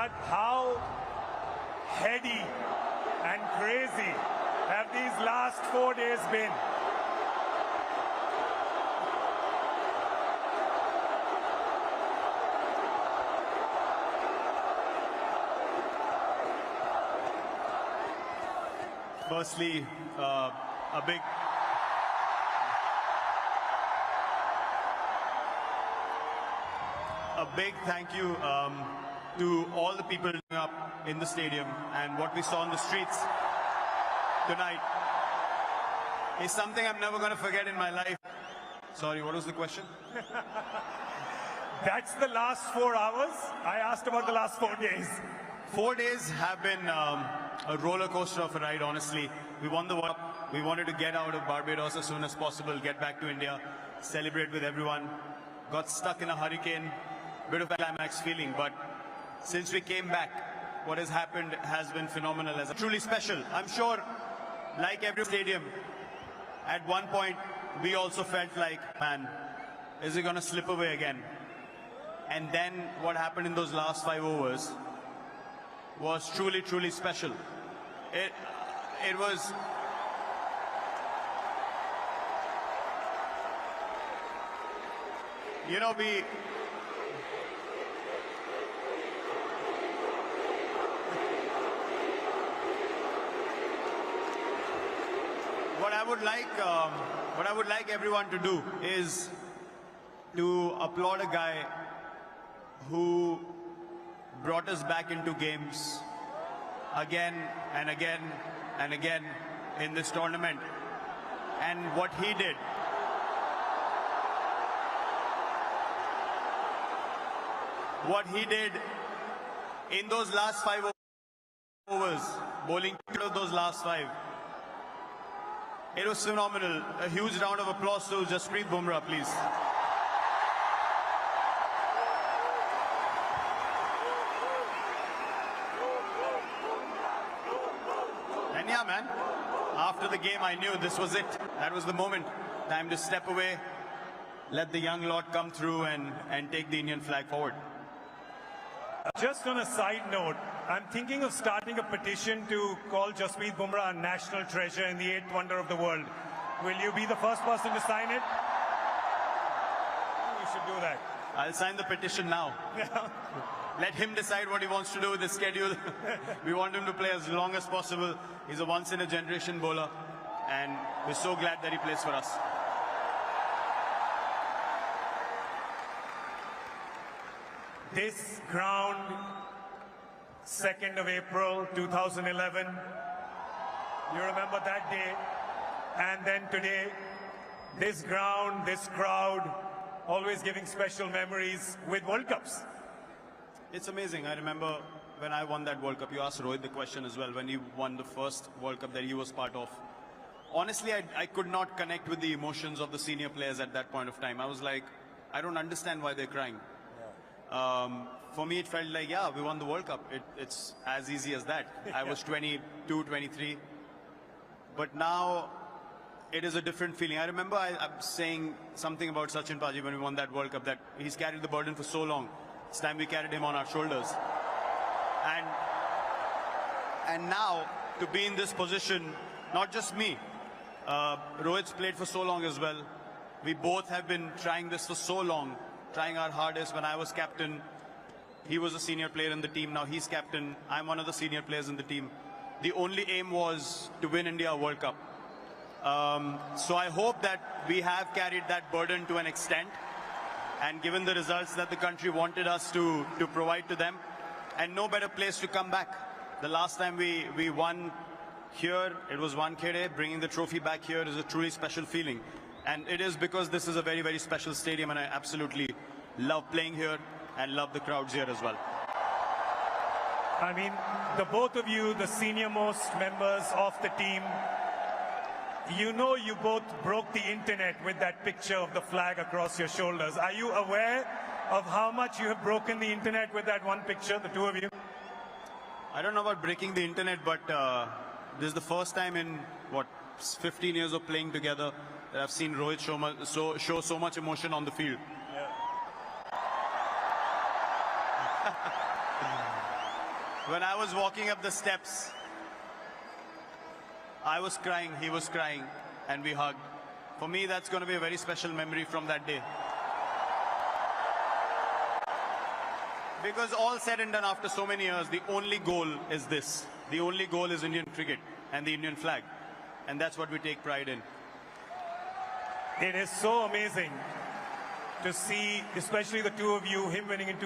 But how heady and crazy have these last 4 days been? Firstly, a big thank you to all the people up in the stadium, and what we saw on the streets tonight is something I'm never going to forget in my life. Sorry, what was the question? That's the last 4 hours. I asked about the last 4 days. 4 days have been a roller coaster of a ride, honestly. We won the World Cup. We wanted to get out of Barbados as soon as possible, get back to India, celebrate with everyone. Got stuck in a hurricane, bit of a climax feeling, but since we came back, what has happened has been phenomenal. As truly special. I'm sure, like every stadium, at one point, we also felt like, man, is it going to slip away again? And then what happened in those last 5 overs was truly, truly special. It was... You know, what I would like everyone to do is to applaud a guy who brought us back into games again and again and again in this tournament. And what he did, in those last 5 overs, bowling those last 5, it was phenomenal. A huge round of applause to Jasprit Bumrah, please. And yeah, man, after the game, I knew this was it. That was the moment. Time to step away, let the young lot come through and take the Indian flag forward. Just on a side note, I'm thinking of starting a petition to call Jasprit Bumrah a national treasure in the 8th wonder of the world. Will you be the first person to sign it? You should do that. I'll sign the petition now. Let him decide what he wants to do with the schedule. We want him to play as long as possible. He's a once-in-a-generation bowler, and we're so glad that he plays for us. This ground, 2nd of April 2011, you remember that day, and then today, this ground, this crowd, always giving special memories with World Cups. It's amazing. I remember when I won that World Cup, you asked Rohit the question as well, when he won the first World Cup that he was part of. Honestly, I could not connect with the emotions of the senior players at that point of time. I was like, I don't understand why they're crying. For me, it felt like, yeah, we won the World Cup. It's as easy as that. I was 22, 23. But now, it is a different feeling. I remember I'm saying something about Sachin Paji when we won that World Cup, that he's carried the burden for so long. It's time we carried him on our shoulders. And now, to be in this position, not just me, Rohit's played for so long as well. We both have been trying this for so long, trying our hardest. When I was captain, he was a senior player in the team. Now he's captain. I'm one of the senior players in the team. The only aim was to win India a World Cup. So I hope that we have carried that burden to an extent, and given the results that the country wanted us to provide to them, and no better place to come back. The last time we won here, it was Wankhede. Bringing the trophy back here is a truly special feeling. And it is because this is a very, very special stadium, and I absolutely love playing here and love the crowds here as well. I mean, the both of you, the senior-most members of the team, you know you both broke the internet with that picture of the flag across your shoulders. Are you aware of how much you have broken the internet with that one picture, the two of you? I don't know about breaking the internet, but this is the first time in, 15 years of playing together that I've seen Rohit show so much emotion on the field. When I was walking up the steps, I was crying, he was crying, and we hugged. For me, that's going to be a very special memory from that day. Because all said and done after so many years, the only goal is this. The only goal is Indian cricket and the Indian flag. And that's what we take pride in. It is so amazing to see, especially the two of you, him winning in